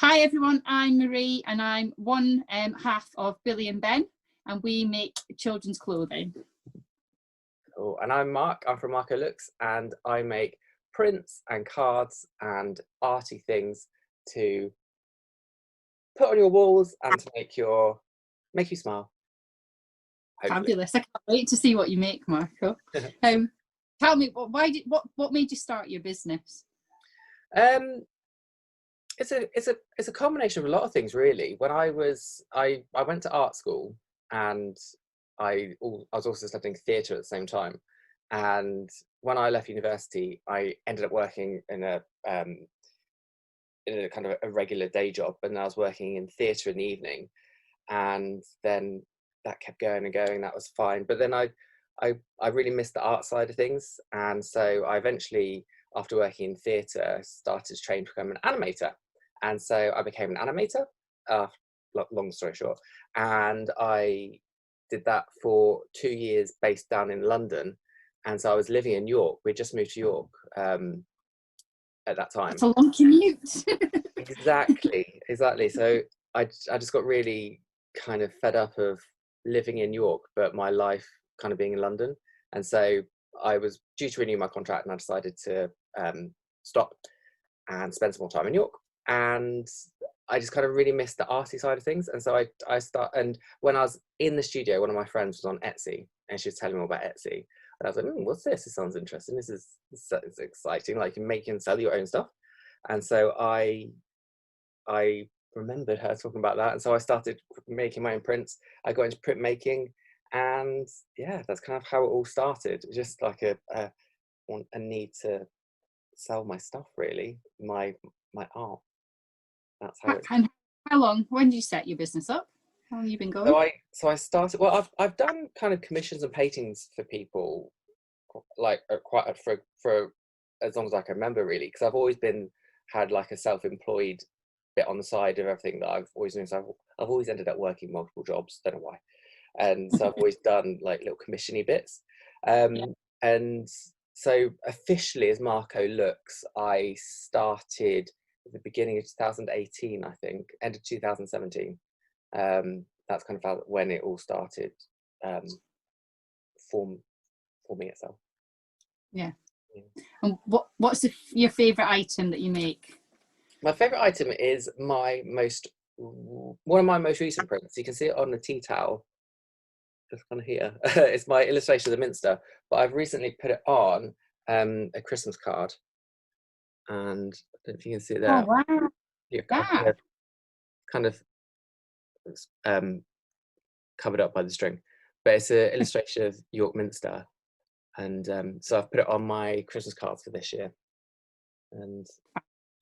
Hi everyone, I'm Marie and I'm one half of Billie and Ben, and we make children's clothing. Cool. And I'm Mark, I'm from MarcoLooks, and I make prints and cards and arty things to put on your walls and to make you smile. Hopefully. Fabulous. I can't wait to see what you make, Marco. Tell me, what made you start your business? It's a combination of a lot of things, really. When I went to art school, and I was also studying theatre at the same time. And when I left university, I ended up working in a kind of a regular day job, and I was working in theatre in the evening, and then that kept going and going. That was fine, but then I really missed the art side of things, and so I eventually, after working in theatre, started to train to become an animator. And so I became an animator, long story short, and I did that for 2 years based down in London. And so I was living in York. We just moved to York at that time. It's a long commute. Exactly. So I just got really kind of fed up of living in York, but my life kind of being in London. And so I was due to renew my contract, and I decided to stop and spend some more time in York. And I just kind of really missed the arty side of things. And so and when I was in the studio, one of my friends was on Etsy, and she was telling me all about Etsy. And I was like, what's this? This sounds interesting. This is exciting. Like, you make and sell your own stuff. And so I remembered her talking about that. And so I started making my own prints. I got into printmaking, and yeah, that's kind of how it all started. Just like a need to sell my stuff, really, my art. That's how it's. And how long? When did you set your business up? How long have you been going? So I started. Well, I've done kind of commissions and paintings for people, like for as long as I can remember, really, because I've always had like a self-employed bit on the side of everything that I've always done. So I've always ended up working multiple jobs. Don't know why. And so I've always done like little commission-y bits. And so officially as MarcoLooks, I started at the beginning of 2018, I think, end of 2017. That's kind of when it all started forming itself. Yeah. And what's your favourite item that you make? My favourite item is one of my most recent prints. You can see it on the tea towel, just kind of here. It's my illustration of the Minster, but I've recently put it on a Christmas card, and I don't know if you can see it there. Oh wow! Yeah, kind of covered up by the string, but it's an illustration of York Minster, and so I've put it on my Christmas cards for this year. And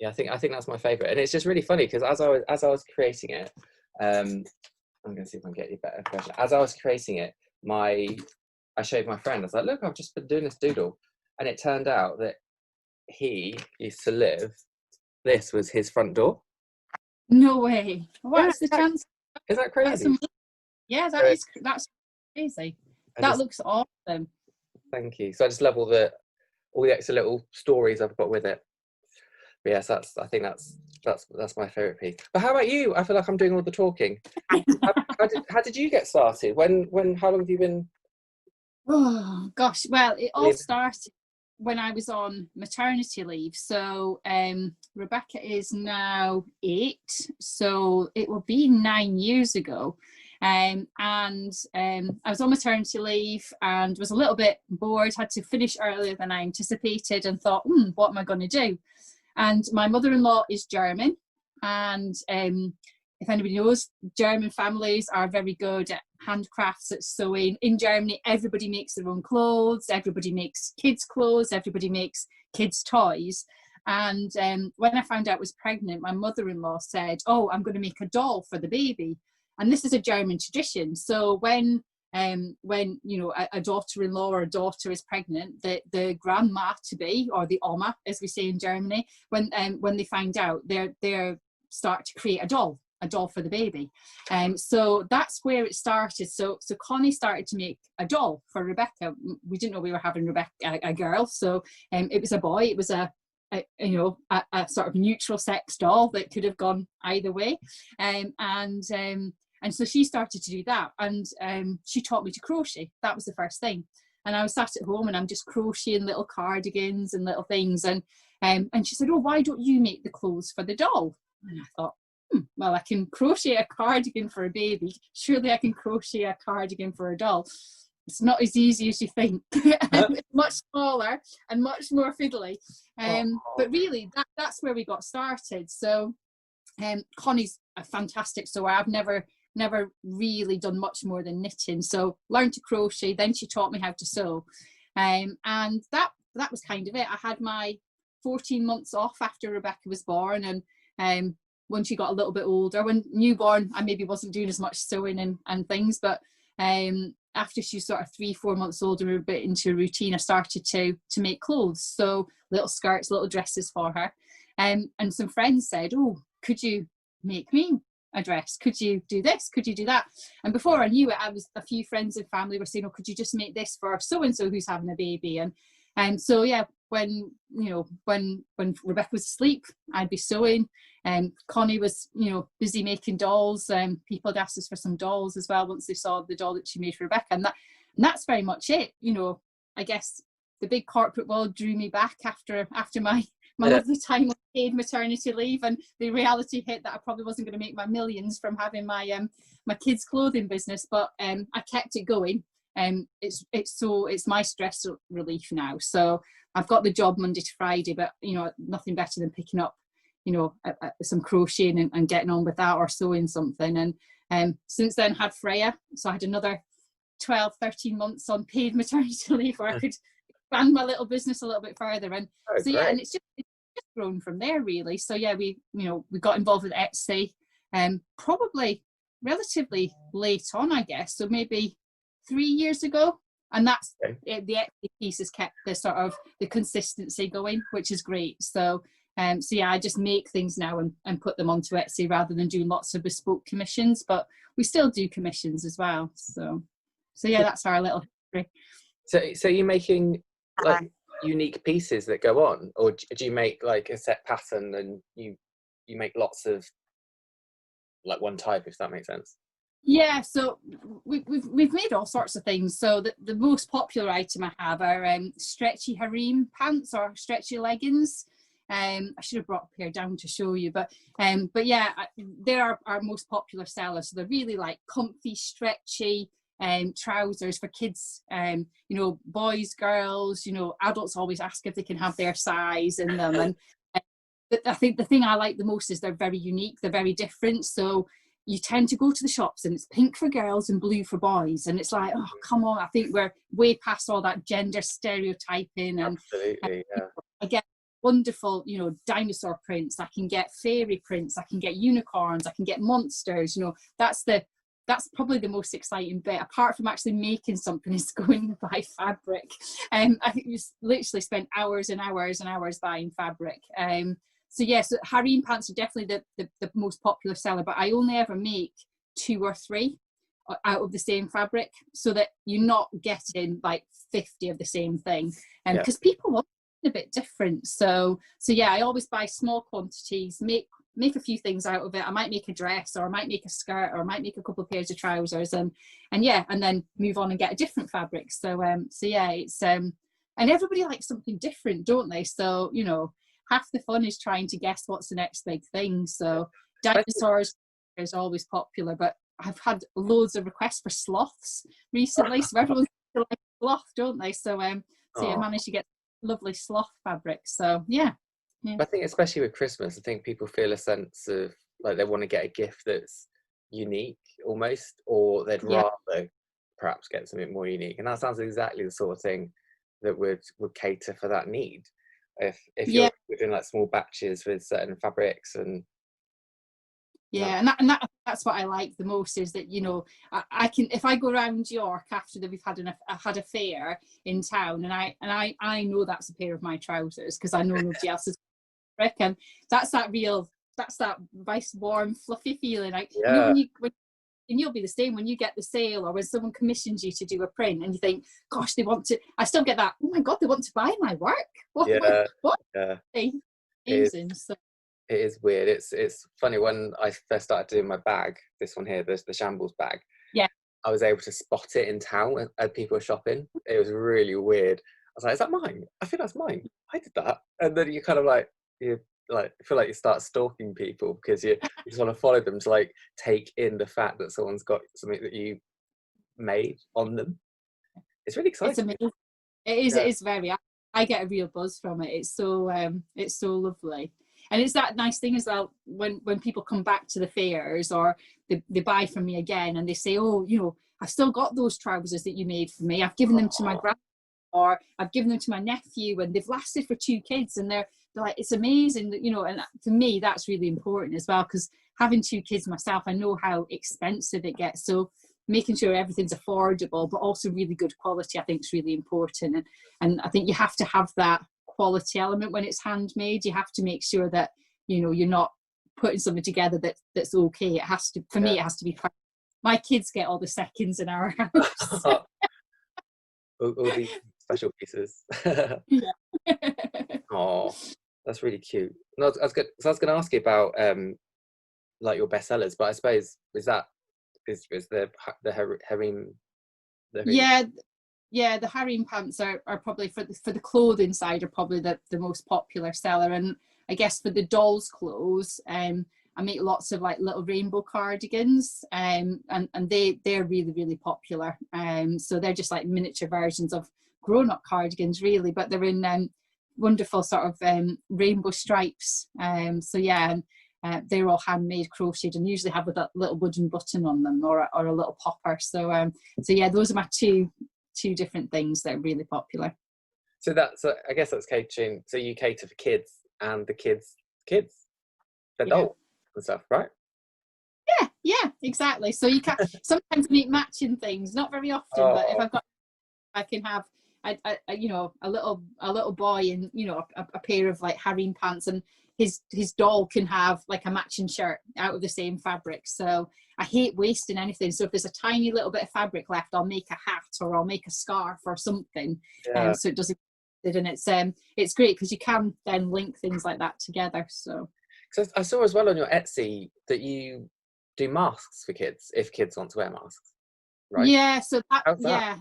yeah, I think that's my favourite, and it's just really funny because as I was creating it, I'm going to see if I can get you a better version. As I was creating it, I showed my friend. I was like, "Look, I've just been doing this doodle," and it turned out that he used to live. This was his front door. No way! What's the chance? Is that crazy? That's crazy. That looks awesome. Thank you. So I just love all the extra little stories I've got with it. But yes, I think that's my favourite piece. But how about you? I feel like I'm doing all the talking. How did you get started? How long have you been? Oh gosh, well, it all started when I was on maternity leave. So Rebecca is now 8, so it will be 9 years ago. And I was on maternity leave and was a little bit bored, had to finish earlier than I anticipated, and thought, what am I going to do? And my mother-in-law is German, and if anybody knows, German families are very good at handcrafts, at sewing. In Germany, everybody makes their own clothes, everybody makes kids' clothes, everybody makes kids' toys. And when I found out I was pregnant, my mother-in-law said, I'm going to make a doll for the baby. And this is a German tradition. So when you know, a daughter-in-law or a daughter is pregnant, the grandma to be, or the Oma, as we say in Germany, when they find out, they start to create a doll for the baby. So that's where it started. So Connie started to make a doll for Rebecca. We didn't know we were having Rebecca a girl, so it was a boy. It was a a sort of neutral sex doll that could have gone either way. And so she started to do that, and she taught me to crochet. That was the first thing. And I was sat at home and I'm just crocheting little cardigans and little things. And she said, oh, why don't you make the clothes for the doll? And I thought, well, I can crochet a cardigan for a baby. Surely I can crochet a cardigan for a doll. It's not as easy as you think. It's much smaller and much more fiddly. But really, that's where we got started. So Connie's a fantastic sewer. I've never really done much more than knitting. So learned to crochet, then she taught me how to sew. And that was kind of it. I had my 14 months off after Rebecca was born, and when she got a little bit older, when newborn, I maybe wasn't doing as much sewing and things, but after she's sort of 3-4 months older, we were a bit into a routine, I started to make clothes. So little skirts, little dresses for her. And some friends said, oh, could you make me a dress? Could you do this? Could you do that? And before I knew it, a few friends and family were saying, oh, could you just make this for so-and-so who's having a baby? And so, yeah, when Rebecca was asleep, I'd be sewing. And Connie was, busy making dolls. People had asked us for some dolls as well once they saw the doll that she made for Rebecca. And that's very much it. I guess the big corporate world drew me back after my lovely time on paid maternity leave, and the reality hit that I probably wasn't going to make my millions from having my kids' clothing business, but I kept it going. It's my stress relief now. So I've got the job Monday to Friday, but nothing better than picking up some crocheting and getting on with that, or sewing something. And since then had Freya, so I had another 12-13 months on paid maternity leave where I could expand my little business a little bit further. And yeah, and it's just grown from there, really. So yeah, we got involved with Etsy probably relatively late on, I guess, so maybe 3 years ago, and that's the Etsy piece has kept the sort of the consistency going, which is great. So yeah, I just make things now and put them onto Etsy rather than doing lots of bespoke commissions, but we still do commissions as well. So yeah, that's our little history. So you're making like unique pieces that go on, or do you make like a set pattern and you make lots of like one type, if that makes sense? Yeah, so we've made all sorts of things. So the most popular item I have are stretchy harem pants or stretchy leggings. I should have brought a pair down to show you, but yeah, they're our most popular sellers. So they're really like comfy, stretchy trousers for kids, boys, girls, adults always ask if they can have their size in them. And I think the thing I like the most is they're very unique, they're very different. So you tend to go to the shops and it's pink for girls and blue for boys, and it's like, oh, come on, I think we're way past all that gender stereotyping. And absolutely, yeah. I get wonderful, dinosaur prints, I can get fairy prints, I can get unicorns, I can get monsters. That's probably the most exciting bit, apart from actually making something, is going to buy fabric. I think we literally spent hours and hours and hours buying fabric. So yes, harem pants are definitely the most popular seller, but I only ever make 2 or 3 out of the same fabric, so that you're not getting like 50 of the same thing, because people want a bit different. So yeah, I always buy small quantities, make a few things out of it. I might make a dress, or I might make a skirt, or I might make a couple of pairs of trousers, and then move on and get a different fabric. So yeah, it's and everybody likes something different, don't they? So half the fun is trying to guess what's the next big thing. So dinosaurs is always popular, but I've had loads of requests for sloths recently. So everyone's like sloth, don't they? So I managed to get lovely sloth fabric. So yeah. I think especially with Christmas, I think people feel a sense of like they want to get a gift that's unique almost, or they'd rather perhaps get something more unique. And that sounds exactly the sort of thing that would cater for that need. If you're doing like small batches with certain fabrics and and that's what I like the most, is that I can, if I go around York after that we've had a fair in town, and I know that's a pair of my trousers because I know nobody else's fabric, and that's that nice warm fluffy feeling. Like when and you'll be the same when you get the sale or when someone commissions you to do a print and you think, gosh, I still get that, oh my God, they want to buy my work. What? Yeah. Amazing. So it is weird. It's funny, when I first started doing my bag, this one here, the shambles bag, yeah, I was able to spot it in town as people were shopping. It was really weird. I was like, is that mine? I think that's mine. I did that. And then you kind of like, you like feel like you start stalking people because you just want to follow them to like take in the fact that someone's got something that you made on them. It's really exciting. It's amazing. It is. Yeah. It is very. I get a real buzz from it. It's so lovely, and it's that nice thing as well when people come back to the fairs or they buy from me again and they say, oh, you know, I've still got those trousers that you made for me. I've given them to my grandma, or I've given them to my nephew, and they've lasted for 2 kids, and they're like, it's amazing that, you know. And to me, that's really important as well, because having 2 kids myself, I know how expensive it gets. So making sure everything's affordable but also really good quality, I think, is really important. And I think you have to have that quality element when it's handmade. You have to make sure that, you know, you're not putting something together that's okay. It has to, for me, it has to be perfect. My kids get all the seconds in our house. all these special pieces. Oh, that's really cute. No, I was going to ask you about like your bestsellers, but I suppose is the harem. Yeah, the harem pants are probably for the clothing side are probably the most popular seller. And I guess for the dolls' clothes, I make lots of like little rainbow cardigans, and they're really, really popular. So they're just like miniature versions of grown-up cardigans, really, but they're in wonderful sort of rainbow stripes. So yeah, and they're all handmade, crocheted, and usually have a little wooden button on them or a little popper. So yeah, those are my two different things that are really popular. So I guess that's catering. So you cater for kids and the kids, adults and stuff, right? Yeah, exactly. So you can sometimes make matching things, not very often, but if I've got, I can have, you know, a little boy in, you know, a pair of like harem pants, and his doll can have like a matching shirt out of the same fabric. So I hate wasting anything. So if there's a tiny little bit of fabric left, I'll make a hat or I'll make a scarf or something. So it doesn't, and it's great because you can then link things like that together. So I saw as well on your Etsy that you do masks for kids if kids want to wear masks, right? Yeah, so How's that?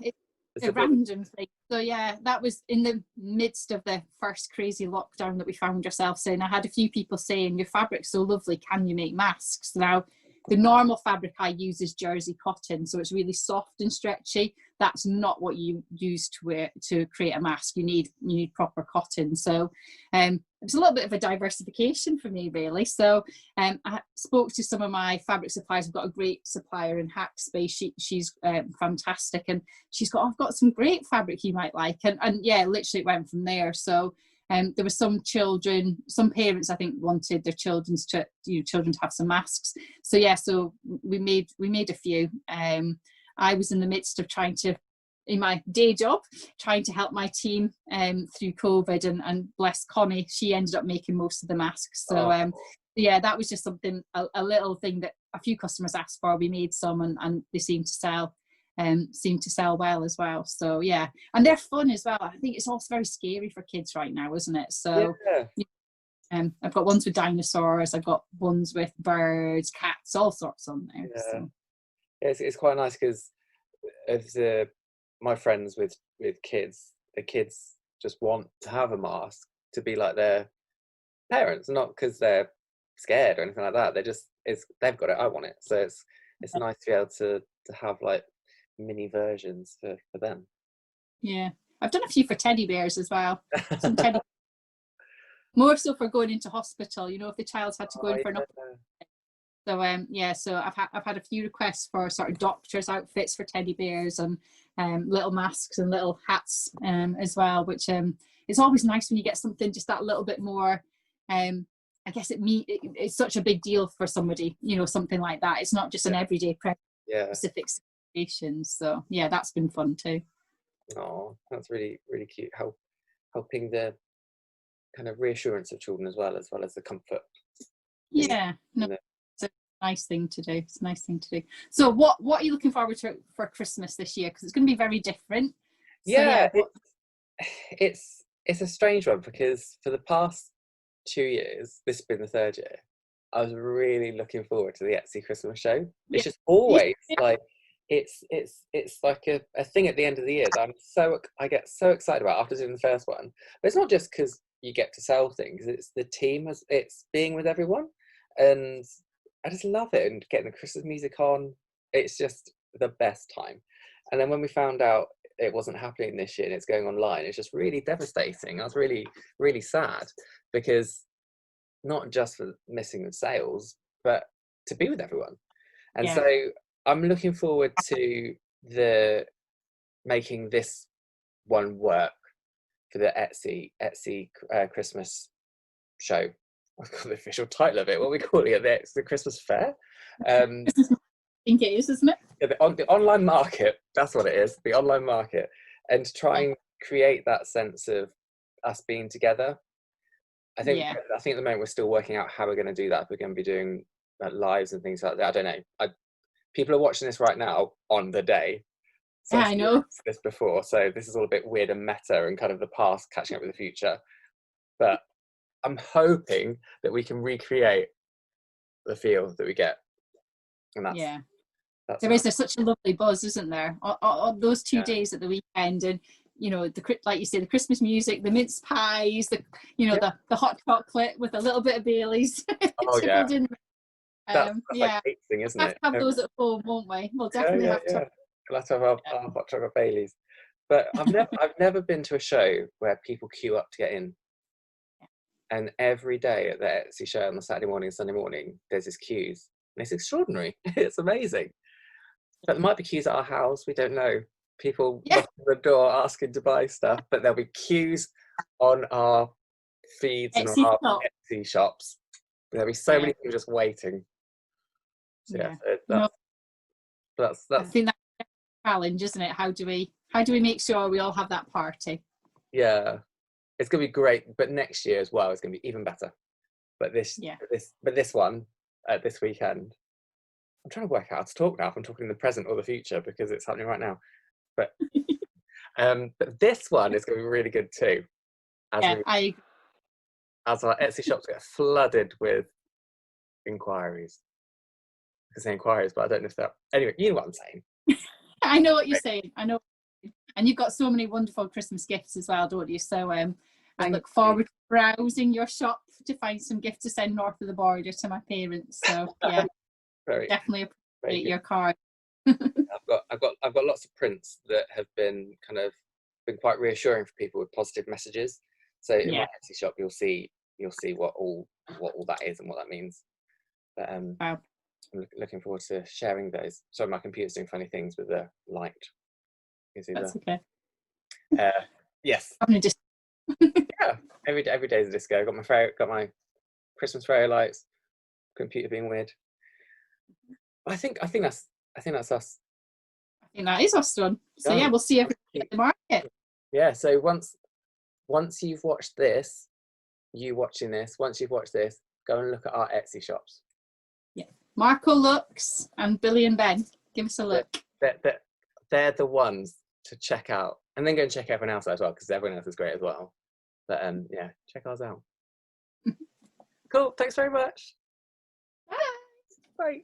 It's a random thing. So yeah, that was in the midst of the first crazy lockdown that we found ourselves in. I had a few people saying, your fabric's so lovely, can you make masks? Now, the normal fabric I use is jersey cotton, so it's really soft and stretchy. That's not what you use to create a mask. You need proper cotton. So it was a little bit of a diversification for me, really. So I spoke to some of my fabric suppliers. I've got a great supplier in Hackspace. She's fantastic, and I've got some great fabric you might like. And yeah, literally it went from there. So there were some parents I think wanted their children to have some masks. So yeah, so we made a few. I was in the midst of in my day job, trying to help my team through COVID, and bless Connie, she ended up making most of the masks. So yeah, that was just something, a little thing that a few customers asked for. We made some, and they seemed to sell well as well. So yeah, and they're fun as well. I think it's also very scary for kids right now, isn't it? So I've got ones with dinosaurs, I've got ones with birds, cats, all sorts on there. Yeah, so. It's quite nice because of my friends with kids, the kids just want to have a mask to be like their parents, not because they're scared or anything like that. They've got it, I want it. So it's nice to be able to have like mini versions for them. Yeah, I've done a few for teddy bears as well. Some teddy more so for going into hospital, you know, if the child's had to go in for an operation. So yeah, so I've had a few requests for sort of doctors' outfits for teddy bears, and little masks and little hats as well, which it's always nice when you get something just that little bit more. I guess it's such a big deal for somebody, you know, something like that. It's not just an everyday specific situation. So yeah, that's been fun too. Oh, that's really, really cute. Helping the kind of reassurance of children as well as the comfort. Yeah, no, so nice thing to do. It's a nice thing to do. So what are you looking forward to for Christmas this year? Because it's going to be very different. So, Yeah, it's a strange one, because for the past 2 years, this has been the third year, I was really looking forward to the Etsy Christmas show. It's just always like it's like a thing at the end of the year that I get so excited about after doing the first one. But it's not just because you get to sell things, it's the team, it's being with everyone, and I just love it, and getting the Christmas music on. It's just the best time. And then when we found out it wasn't happening this year and it's going online, it's just really devastating. I was really, really sad, because not just for missing the sales, but to be with everyone. And so I'm looking forward to making this one work for the Etsy Christmas show. I've got the official title of it. What are we calling it? It's the Christmas fair. I think it is, isn't it? Yeah, the online market. That's what it is. The online market, and to try and create that sense of us being together. I think at the moment we're still working out how we're going to do that. If we're going to be doing lives and things like that, I don't know. People are watching this right now on the day. So I know this before, so this is all a bit weird and meta, and kind of the past catching up with the future. But I'm hoping that we can recreate the feel that we get. And there's such a lovely buzz, isn't there? On those 2 days at the weekend, and like you say, the Christmas music, the mince pies, the hot chocolate with a little bit of Baileys. Oh yeah, that's yeah, like thing, isn't we'll it? have those at home, won't we? We'll definitely have to. We'll have to have our hot chocolate Baileys. But I've never been to a show where people queue up to get in. And every day at the Etsy show on the Saturday morning and Sunday morning, there's this queues. And it's extraordinary. It's amazing. But there might be queues at our house. We don't know. People knocking on the door asking to buy stuff. But there'll be queues on our feeds and on our Etsy shops. There'll be so many people just waiting. So that's I think that's a challenge, isn't it? How do we make sure we all have that party? Yeah. It's going to be great, but next year as well, it's going to be even better. But this one, this weekend, I'm trying to work out how to talk now. If I'm talking in the present or the future, because it's happening right now. But this one is going to be really good too. As our Etsy shops get flooded with inquiries. I can say inquiries, but I don't know if that. Anyway, you know what I'm saying. I know what you're saying. I know. And you've got so many wonderful Christmas gifts as well, don't you? So I look forward to browsing your shop to find some gifts to send north of the border to my parents. So yeah, definitely appreciate your card. I've got lots of prints that have been quite reassuring for people with positive messages. So in my Etsy shop, you'll see what all that is and what that means. But wow. I'm looking forward to sharing those. Sorry, my computer's doing funny things with the light. That's okay. Yes. Yeah. Every day is a disco. Got my Christmas fairy lights. Computer being weird. I think that's us. I think that is us done. So we'll see everybody at the market. Yeah. So once you've watched this, once you've watched this, go and look at our Etsy shops. Yeah. MarcoLooks and Billie and Ben. Give us a look. They're the ones to check out, and then go and check everyone else out as well, because everyone else is great as well. But check ours out. Cool. Thanks very much. Bye. Bye.